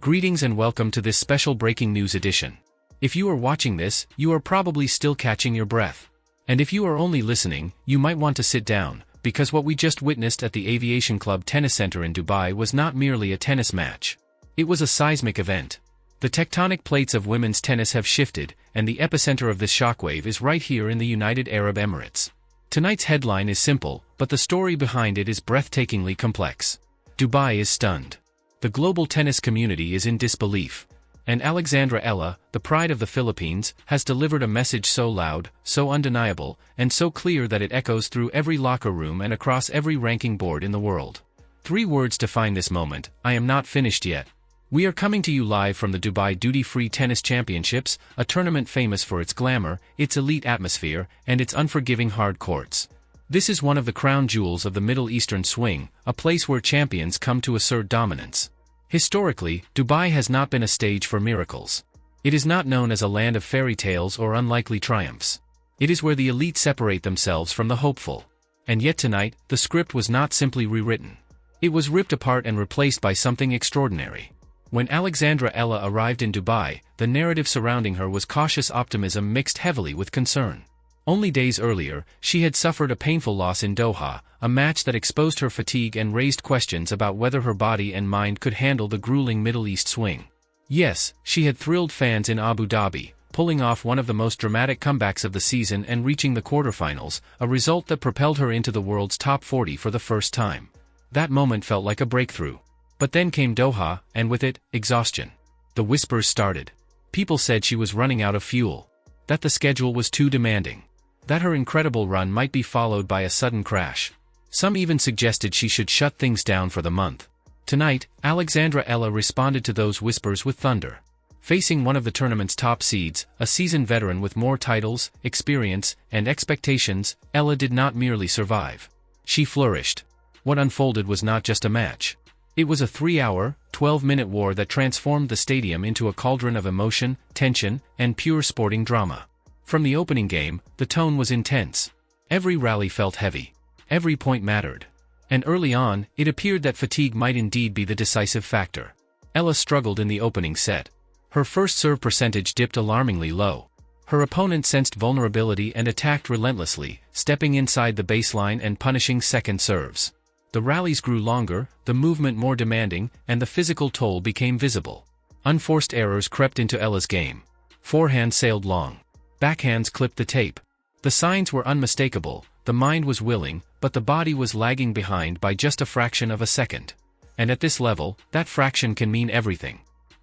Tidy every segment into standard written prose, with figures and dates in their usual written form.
Greetings and welcome to this special breaking news edition. If you are watching this, you are probably still catching your breath. And if you are only listening, you might want to sit down, because what we just witnessed at the Aviation Club Tennis Center in Dubai was not merely a tennis match. It was a seismic event. The tectonic plates of women's tennis have shifted, and the epicenter of this shockwave is right here in the United Arab Emirates. Tonight's headline is simple, but the story behind it is breathtakingly complex. Dubai is stunned. The global tennis community is in disbelief. And Alexandra Eala, the pride of the Philippines, has delivered a message so loud, so undeniable, and so clear that it echoes through every locker room and across every ranking board in the world. 3 words define this moment: I am not finished yet. We are coming to you live from the Dubai Duty-Free Tennis Championships, a tournament famous for its glamour, its elite atmosphere, and its unforgiving hard courts. This is one of the crown jewels of the Middle Eastern swing, a place where champions come to assert dominance. Historically, Dubai has not been a stage for miracles. It is not known as a land of fairy tales or unlikely triumphs. It is where the elite separate themselves from the hopeful. And yet tonight, the script was not simply rewritten. It was ripped apart and replaced by something extraordinary. When Alexandra Eala arrived in Dubai, the narrative surrounding her was cautious optimism mixed heavily with concern. Only days earlier, she had suffered a painful loss in Doha, a match that exposed her fatigue and raised questions about whether her body and mind could handle the grueling Middle East swing. Yes, she had thrilled fans in Abu Dhabi, pulling off one of the most dramatic comebacks of the season and reaching the quarterfinals, a result that propelled her into the world's top 40 for the first time. That moment felt like a breakthrough. But then came Doha, and with it, exhaustion. The whispers started. People said she was running out of fuel. That the schedule was too demanding. That her incredible run might be followed by a sudden crash. Some even suggested she should shut things down for the month. Tonight, Alexandra Eala responded to those whispers with thunder. Facing one of the tournament's top seeds, a seasoned veteran with more titles, experience, and expectations, Eala did not merely survive. She flourished. What unfolded was not just a match. It was a 3-hour, 12-minute war that transformed the stadium into a cauldron of emotion, tension, and pure sporting drama. From the opening game, the tone was intense. Every rally felt heavy. Every point mattered. And early on, it appeared that fatigue might indeed be the decisive factor. Eala struggled in the opening set. Her first serve percentage dipped alarmingly low. Her opponent sensed vulnerability and attacked relentlessly, stepping inside the baseline and punishing second serves. The rallies grew longer, the movement more demanding, and the physical toll became visible. Unforced errors crept into Eala's game. Forehands sailed long. Backhands clipped the tape. The signs were unmistakable, the mind was willing, but the body was lagging behind by just a fraction of a second. And at this level, that fraction can mean everything.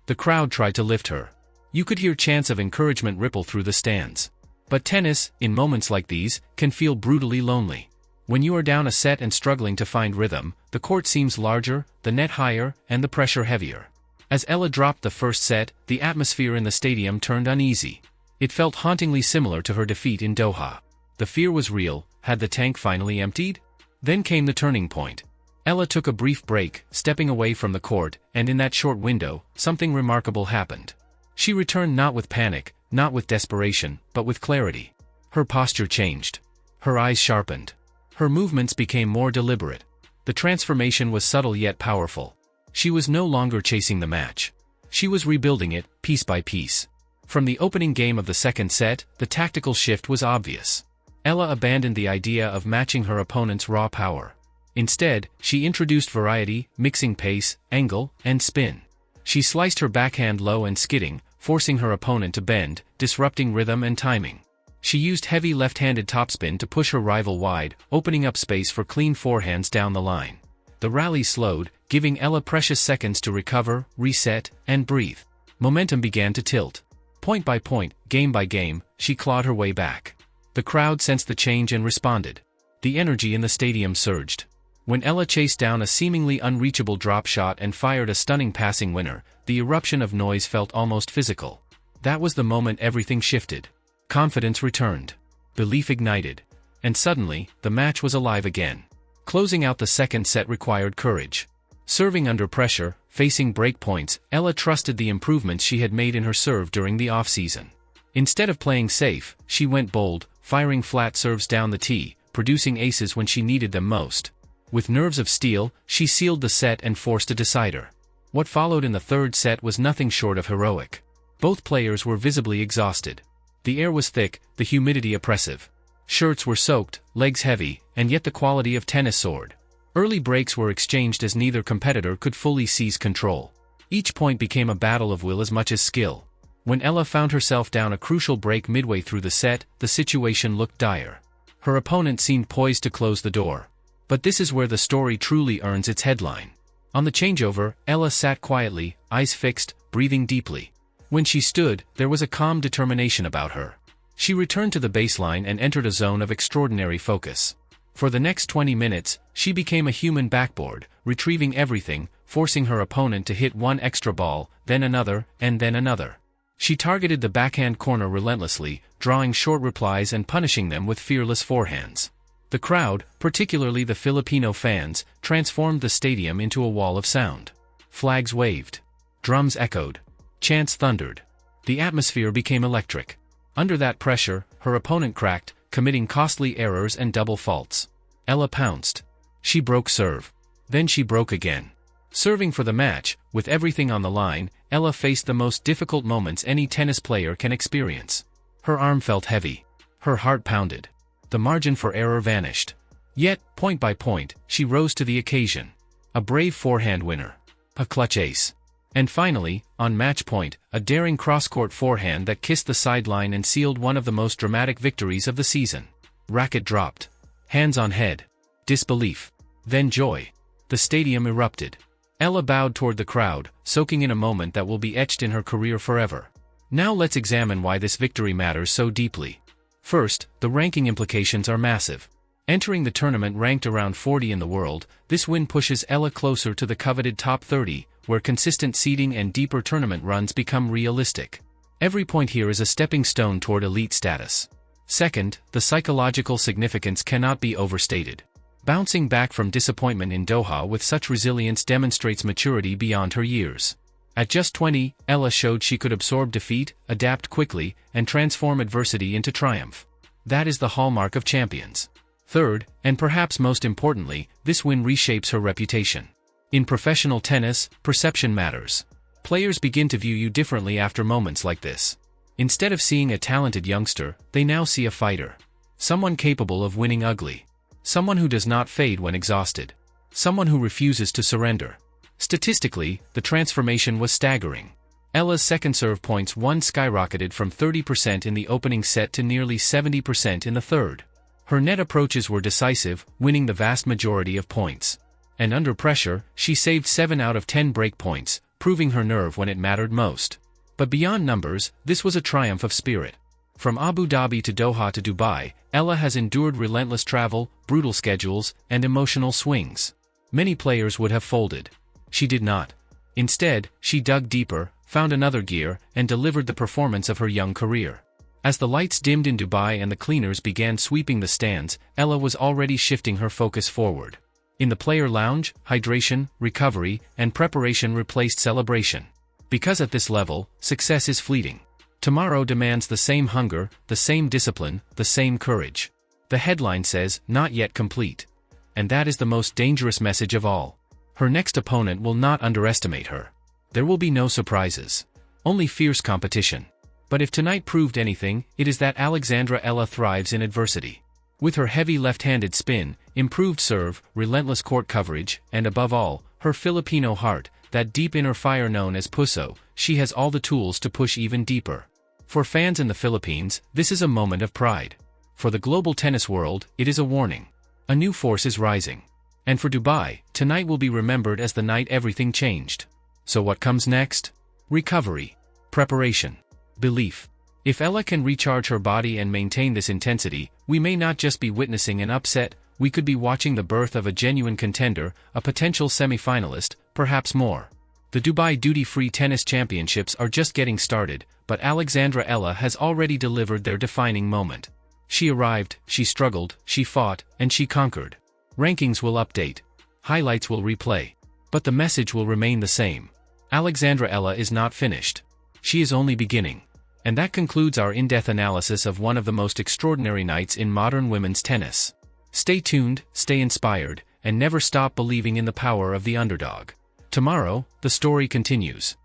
The crowd tried to lift her. You could hear chants of encouragement ripple through the stands. But tennis, in moments like these, can feel brutally lonely. When you are down a set and struggling to find rhythm, the court seems larger, the net higher, and the pressure heavier. As Eala dropped the first set, the atmosphere in the stadium turned uneasy. It felt hauntingly similar to her defeat in Doha. The fear was real. Had the tank finally emptied? Then came the turning point. Eala took a brief break, stepping away from the court, and in that short window, something remarkable happened. She returned not with panic, not with desperation, but with clarity. Her posture changed. Her eyes sharpened. Her movements became more deliberate. The transformation was subtle yet powerful. She was no longer chasing the match. She was rebuilding it, piece by piece. From the opening game of the second set, the tactical shift was obvious. Eala abandoned the idea of matching her opponent's raw power. Instead, she introduced variety, mixing pace, angle, and spin. She sliced her backhand low and skidding, forcing her opponent to bend, disrupting rhythm and timing. She used heavy left-handed topspin to push her rival wide, opening up space for clean forehands down the line. The rally slowed, giving Eala precious seconds to recover, reset, and breathe. Momentum began to tilt. Point by point, game by game, she clawed her way back. The crowd sensed the change and responded. The energy in the stadium surged. When Eala chased down a seemingly unreachable drop shot and fired a stunning passing winner, the eruption of noise felt almost physical. That was the moment everything shifted. Confidence returned. Belief ignited. And suddenly, the match was alive again. Closing out the second set required courage. Serving under pressure, facing break points, Eala trusted the improvements she had made in her serve during the off-season. Instead of playing safe, she went bold, firing flat serves down the tee, producing aces when she needed them most. With nerves of steel, she sealed the set and forced a decider. What followed in the third set was nothing short of heroic. Both players were visibly exhausted. The air was thick, the humidity oppressive. Shirts were soaked, legs heavy, and yet the quality of tennis soared. Early breaks were exchanged as neither competitor could fully seize control. Each point became a battle of will as much as skill. When Ella found herself down a crucial break midway through the set, the situation looked dire. Her opponent seemed poised to close the door. But this is where the story truly earns its headline. On the changeover, Ella sat quietly, eyes fixed, breathing deeply. When she stood, there was a calm determination about her. She returned to the baseline and entered a zone of extraordinary focus. For the next 20 minutes, she became a human backboard, retrieving everything, forcing her opponent to hit one extra ball, then another, and then another. She targeted the backhand corner relentlessly, drawing short replies and punishing them with fearless forehands. The crowd, particularly the Filipino fans, transformed the stadium into a wall of sound. Flags waved. Drums echoed. Chants thundered. The atmosphere became electric. Under that pressure, her opponent cracked, committing costly errors and double faults. Ella pounced. She broke serve. Then she broke again. Serving for the match, with everything on the line, Ella faced the most difficult moments any tennis player can experience. Her arm felt heavy. Her heart pounded. The margin for error vanished. Yet, point by point, she rose to the occasion. A brave forehand winner. A clutch ace. And finally, on match point, a daring cross-court forehand that kissed the sideline and sealed one of the most dramatic victories of the season. Racket dropped. Hands on head. Disbelief. Then joy. The stadium erupted. Ella bowed toward the crowd, soaking in a moment that will be etched in her career forever. Now let's examine why this victory matters so deeply. First, the ranking implications are massive. Entering the tournament ranked around 40 in the world, this win pushes Ella closer to the coveted top 30, where consistent seeding and deeper tournament runs become realistic. Every point here is a stepping stone toward elite status. Second, the psychological significance cannot be overstated. Bouncing back from disappointment in Doha with such resilience demonstrates maturity beyond her years. At just 20, Ella showed she could absorb defeat, adapt quickly, and transform adversity into triumph. That is the hallmark of champions. Third, and perhaps most importantly, this win reshapes her reputation. In professional tennis, perception matters. Players begin to view you differently after moments like this. Instead of seeing a talented youngster, they now see a fighter. Someone capable of winning ugly. Someone who does not fade when exhausted. Someone who refuses to surrender. Statistically, the transformation was staggering. Ella's second serve points won skyrocketed from 30% in the opening set to nearly 70% in the third. Her net approaches were decisive, winning the vast majority of points. And under pressure, she saved 7 out of 10 break points, proving her nerve when it mattered most. But beyond numbers, this was a triumph of spirit. From Abu Dhabi to Doha to Dubai, Ella has endured relentless travel, brutal schedules, and emotional swings. Many players would have folded. She did not. Instead, she dug deeper, found another gear, and delivered the performance of her young career. As the lights dimmed in Dubai and the cleaners began sweeping the stands, Ella was already shifting her focus forward. In the player lounge, hydration, recovery, and preparation replaced celebration. Because at this level, success is fleeting. Tomorrow demands the same hunger, the same discipline, the same courage. The headline says, "Not yet complete." And that is the most dangerous message of all. Her next opponent will not underestimate her. There will be no surprises. Only fierce competition. But if tonight proved anything, it is that Alexandra Eala thrives in adversity. With her heavy left-handed spin, improved serve, relentless court coverage, and above all, her Filipino heart, that deep inner fire known as puso, she has all the tools to push even deeper. For fans in the Philippines, this is a moment of pride. For the global tennis world, it is a warning. A new force is rising. And for Dubai, tonight will be remembered as the night everything changed. So what comes next? Recovery. Preparation. Belief. If Ella can recharge her body and maintain this intensity, we may not just be witnessing an upset, we could be watching the birth of a genuine contender, a potential semi-finalist, perhaps more. The Dubai Duty-Free Tennis Championships are just getting started, but Alexandra Eala has already delivered their defining moment. She arrived, she struggled, she fought, and she conquered. Rankings will update. Highlights will replay. But the message will remain the same. Alexandra Eala is not finished. She is only beginning. And that concludes our in-depth analysis of one of the most extraordinary nights in modern women's tennis. Stay tuned, stay inspired, and never stop believing in the power of the underdog. Tomorrow, the story continues.